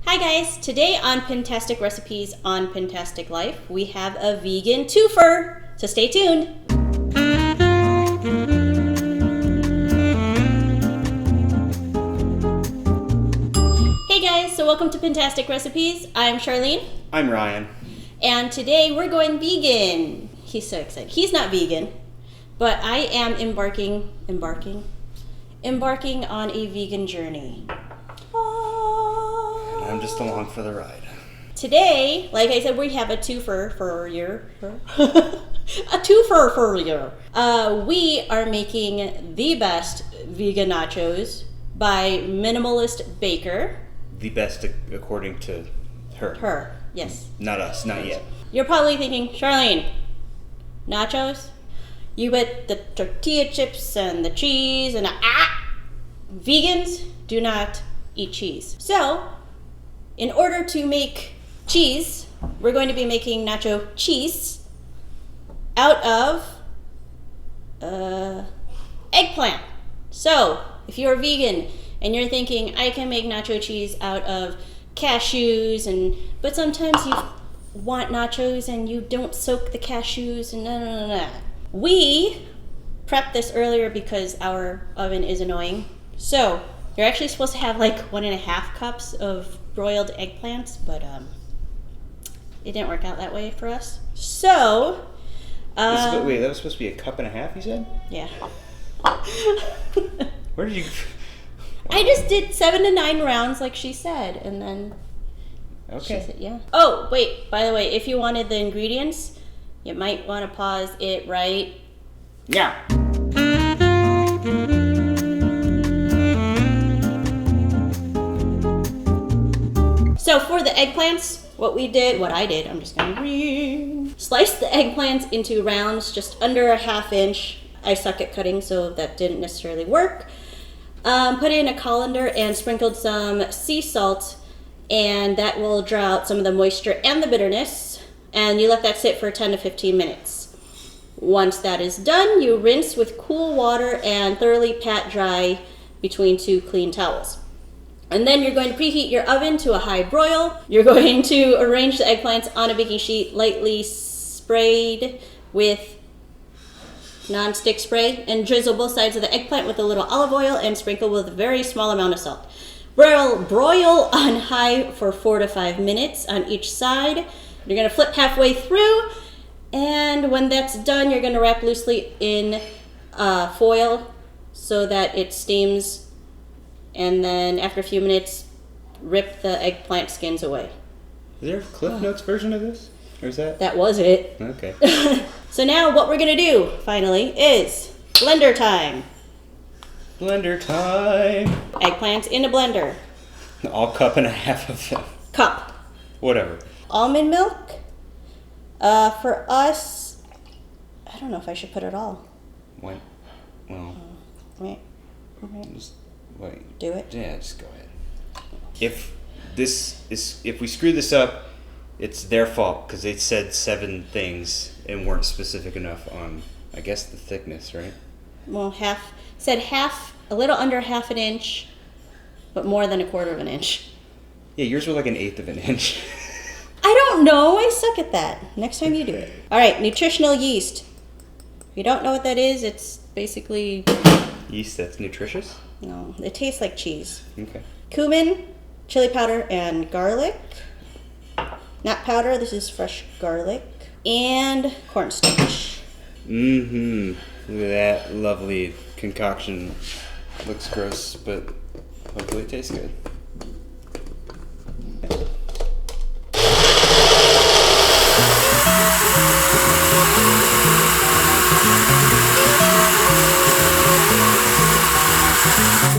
Hi guys, today on Pintastic Recipes on Pintastic Life, we have a vegan twofer, so stay tuned. Hey guys, so welcome to Pintastic Recipes. I'm Charlene. I'm Ryan. And today we're going vegan. He's so excited. He's not vegan, but I am embarking on a vegan journey. I'm just along for the ride. Today, like I said, we have a twofer for you. A twofer for you. We are making the best vegan nachos by Minimalist Baker. The best according to her. Her, yes. Not us, not yet. You're probably thinking, Charlene, nachos? You with the tortilla chips and the cheese and vegans do not eat cheese. So, in order to make cheese, we're going to be making nacho cheese out of eggplant. So, if you're vegan and you're thinking, I can make nacho cheese out of cashews, but sometimes you want nachos and you don't soak the cashews and no. We prepped this earlier because our oven is annoying. So, you're actually supposed to have like 1.5 cups of broiled eggplants, but it didn't work out that way for us. So, wait, that was supposed to be 1.5 cups, you said? Yeah. Where did you? I just did 7 to 9 rounds, like she said, and then Okay. she said, yeah. Oh, wait. By the way, if you wanted the ingredients, you might want to pause it right Yeah. So for the eggplants, what I did, I'm just gonna slice the eggplants into rounds just under a 1/2 inch. I suck at cutting, so that didn't necessarily work. Put in a colander and sprinkled some sea salt, and that will draw out some of the moisture and the bitterness. And you let that sit for 10 to 15 minutes. Once that is done, you rinse with cool water and thoroughly pat dry between 2 clean towels. And then you're going to preheat your oven to a high broil. You're going to arrange the eggplants on a baking sheet, lightly sprayed with non-stick spray, and drizzle both sides of the eggplant with a little olive oil and sprinkle with a very small amount of salt. Broil on high for 4 to 5 minutes on each side. You're going to flip halfway through, and when that's done, you're going to wrap loosely in foil so that it steams. And then after a few minutes, rip the eggplant skins away. Is there a Cliff Notes version of this? Or is that? That was it. Okay. So now what we're going to do, finally, is blender time. Blender time. Eggplants in a blender. All 1.5 cups of them. Cup. Whatever. Almond milk. For us, I don't know if I should put it all. What? Well. Wait. Just wait. Do it? Yeah, just go ahead. If we screw this up, it's their fault because they said 7 things and weren't specific enough on, I guess, the thickness, right? Well, a little under 1/2 inch, but more than 1/4 inch. Yeah, yours were like 1/8 inch. I don't know. I suck at that. Next time you do it. All right, nutritional yeast. If you don't know what that is, it's basically... Yeast that's nutritious? No, it tastes like cheese. Okay. Cumin, chili powder, and garlic. Not powder, this is fresh garlic. And cornstarch. Mm-hmm. Look at that lovely concoction. Looks gross, but hopefully it tastes good.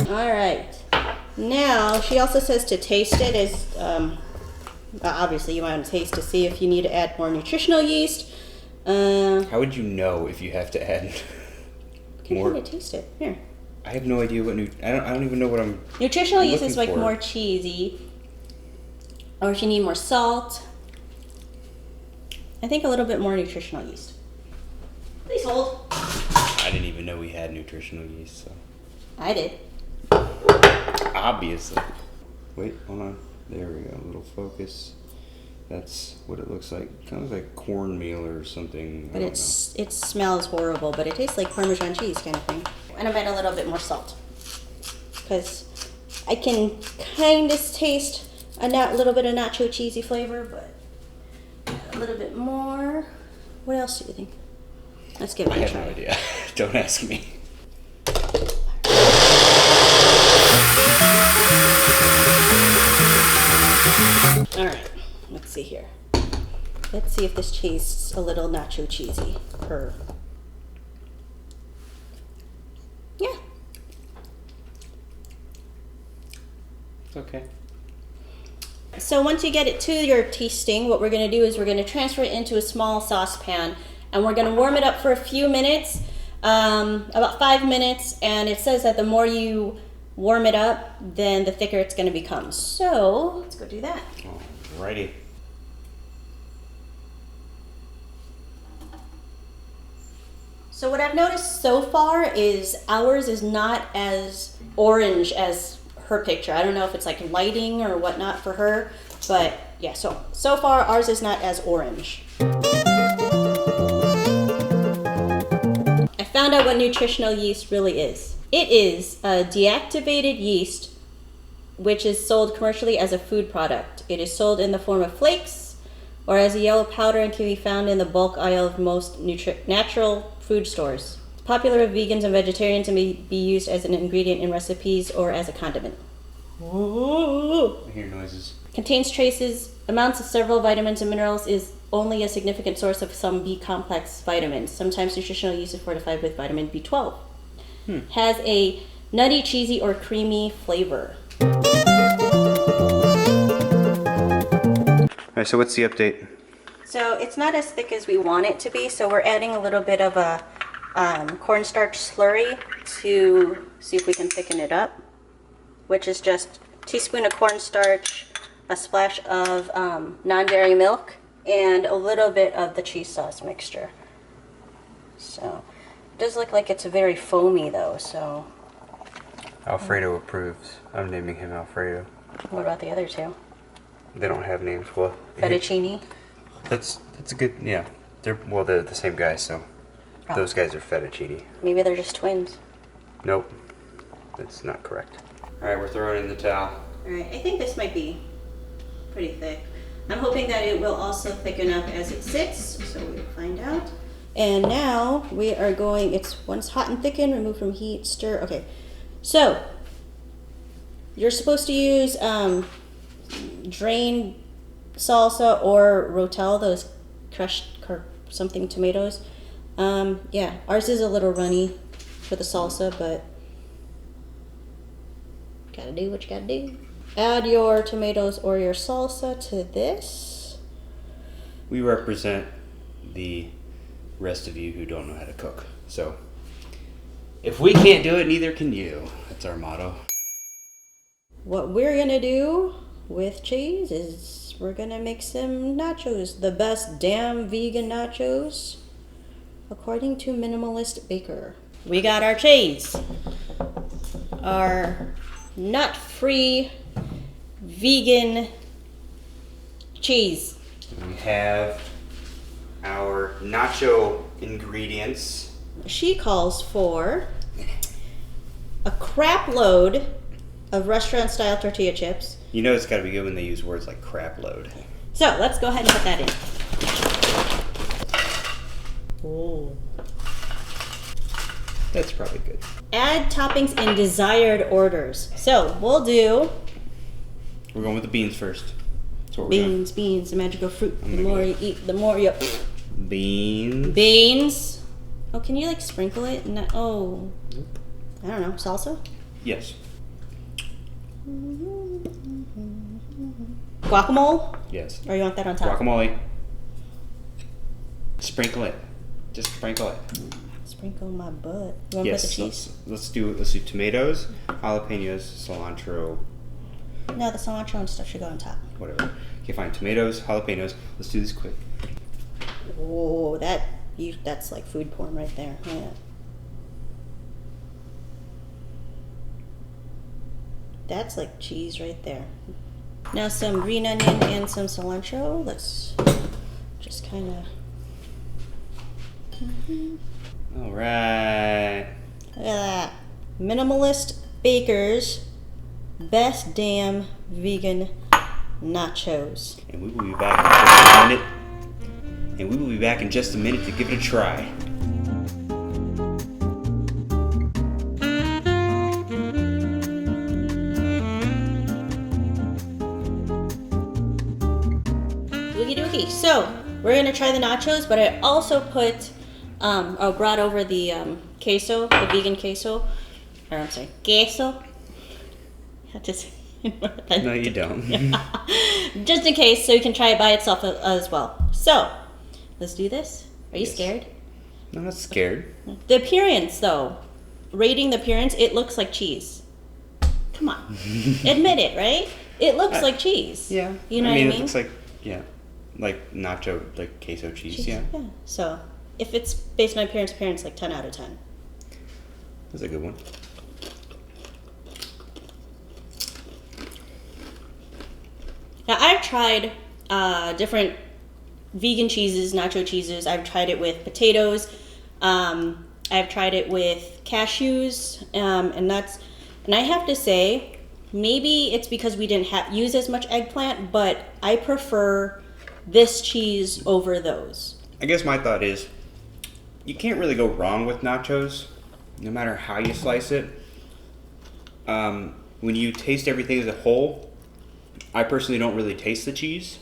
All right. Now, she also says to taste it as, obviously you want to taste to see if you need to add more nutritional yeast. How would you know if you have to add more? Can you taste it? Here. I have no idea what I don't even know what I'm Nutritional yeast is like for. more cheesy. Or if you need more salt. I think a little bit more nutritional yeast. Please hold. I didn't even know we had nutritional yeast, so. I did. Obviously. Wait, hold on. There we go, a little focus. That's what it looks like. Kind of like cornmeal or something. But it smells horrible, but it tastes like Parmesan cheese kind of thing. And I'm adding a little bit more salt. Because I can kind of taste a little bit of nacho cheesy flavor, but a little bit more. What else do you think? Let's give it a try. I have no idea. Don't ask me. All right, let's see here. Let's see if this tastes a little nacho cheesy. Yeah. It's okay. So once you get it to your tasting, what we're going to do is we're going to transfer it into a small saucepan, and we're going to warm it up for a few minutes, about 5 minutes, and it says that the more you warm it up, then the thicker it's going to become. So let's go do that. Alrighty. So what I've noticed so far is ours is not as orange as her picture. I don't know if it's like lighting or whatnot for her, but yeah, so far ours is not as orange. I found out what nutritional yeast really is. It is a deactivated yeast which is sold commercially as a food product. It is sold in the form of flakes or as a yellow powder and can be found in the bulk aisle of most natural food stores. It's popular with vegans and vegetarians and may be used as an ingredient in recipes or as a condiment. I hear noises. Contains traces amounts of several vitamins and minerals, is only a significant source of some B complex vitamins. Sometimes nutritional yeast is fortified with vitamin B12. Has a nutty, cheesy, or creamy flavor. Alright, so what's the update? So it's not as thick as we want it to be, so we're adding a little bit of a cornstarch slurry to see if we can thicken it up, which is just a teaspoon of cornstarch, a splash of non-dairy milk, and a little bit of the cheese sauce mixture. So it does look like it's very foamy though, so. Alfredo approves. I'm naming him Alfredo. What about the other two? They don't have names. Well, Fettuccine? That's a good, yeah. They're the same guys, so those guys are fettuccine. Maybe they're just twins. Nope, that's not correct. All right, we're throwing in the towel. All right, I think this might be pretty thick. I'm hoping that it will also thicken up as it sits, so we'll find out. And now we are going, once hot and thickened, remove from heat, stir. Okay, so you're supposed to use drained salsa or rotel, those crushed something tomatoes. Yeah, ours is a little runny for the salsa, but gotta do what you gotta do. Add your tomatoes or your salsa to this. We represent the rest of you who don't know how to cook. So if we can't do it, neither can you. That's our motto. What we're gonna do with cheese is we're gonna make some nachos. The best damn vegan nachos, according to Minimalist Baker. We got our cheese. Our nut-free vegan cheese. We have our nacho ingredients. She calls for a crap load of restaurant-style tortilla chips. You know it's got to be good when they use words like crap load. So let's go ahead and put that in. Oh. That's probably good. Add toppings in desired orders. So we're going with the beans first. That's what we're beans, the magical fruit. The more you eat, the more you. Beans. Oh, can you like sprinkle it? No, oh. Nope. I don't know. Salsa? Yes. Guacamole? Yes. Or you want that on top? Guacamole. Sprinkle it. Just sprinkle it. Sprinkle my butt. You want to put the cheese? Let's do tomatoes, jalapenos, cilantro. No, the cilantro and stuff should go on top. Whatever. Okay, fine. Tomatoes, jalapenos. Let's do this quick. Oh, that's like food porn right there. Yeah. That's like cheese right there. Now some green onion and some cilantro. Let's just kind of. All right. Look at that. Minimalist Baker's best damn vegan nachos. And we will be back in just a minute. And we will be back in just a minute to give it a try. Okie dokie. So we're gonna try the nachos, but I also put, I brought over the queso, the vegan queso. Or I'm sorry, queso. You have to say it more than No, you don't. just in case, so you can try it by itself as well. So let's do this. Are you scared? No, I'm not scared. The appearance, though, rating the appearance, it looks like cheese. Come on, admit it, right? It looks like cheese. Yeah. You know what I mean? It looks like, like nacho, like queso cheese, yeah. So if it's based on appearance, like 10 out of 10. That's a good one. Now, I've tried different vegan cheeses, nacho cheeses. I've tried it with potatoes. I've tried it with cashews and nuts. And I have to say, maybe it's because we didn't use as much eggplant, but I prefer this cheese over those. I guess my thought is, you can't really go wrong with nachos, no matter how you slice it. When you taste everything as a whole, I personally don't really taste the cheese.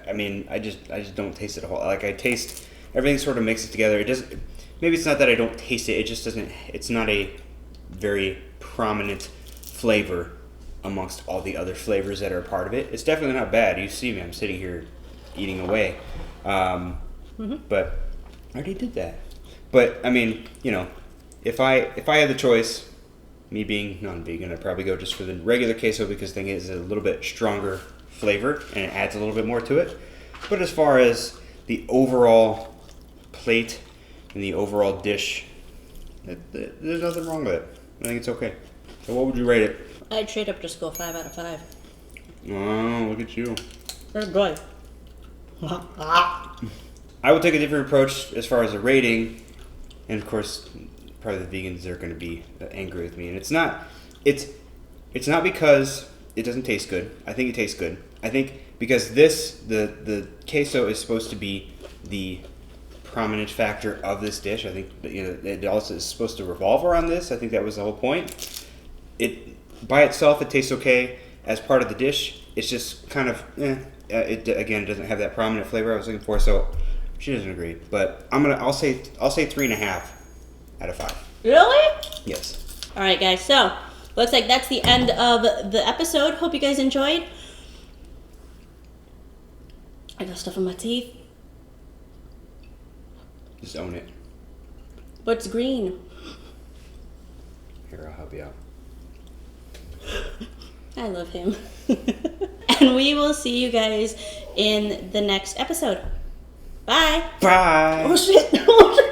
I mean, I just don't taste it whole. Like, I taste everything sort of mixes together. It doesn't. Maybe it's not that I don't taste it. It just doesn't. It's not a very prominent flavor amongst all the other flavors that are a part of it. It's definitely not bad. You see me. I'm sitting here eating away. But I already did that. But I mean, if I had the choice, me being non-vegan, I'd probably go just for the regular queso because I think it is a little bit stronger flavor and it adds a little bit more to it. But as far as the overall plate and the overall dish, there's nothing wrong with it. I think it's okay. So what would you rate it? I'd straight up just go 5 out of 5. Oh, look at you. They're good. I would take a different approach as far as the rating, and of course, probably the vegans are going to be angry with me. And it's not because it doesn't taste good. I think it tastes good. I think because the queso is supposed to be the prominent factor of this dish. I think it also is supposed to revolve around this. I think that was the whole point. It by itself, it tastes okay. As part of the dish, it's just kind of it again doesn't have that prominent flavor I was looking for. So she doesn't agree, but I'll say 3.5 out of 5. Really? Yes. All right, guys. So looks like that's the end of the episode. Hope you guys enjoyed. I got stuff in my teeth. Just own it. What's green? Here, I'll help you out. I love him. And we will see you guys in the next episode. Bye. Bye. Oh shit.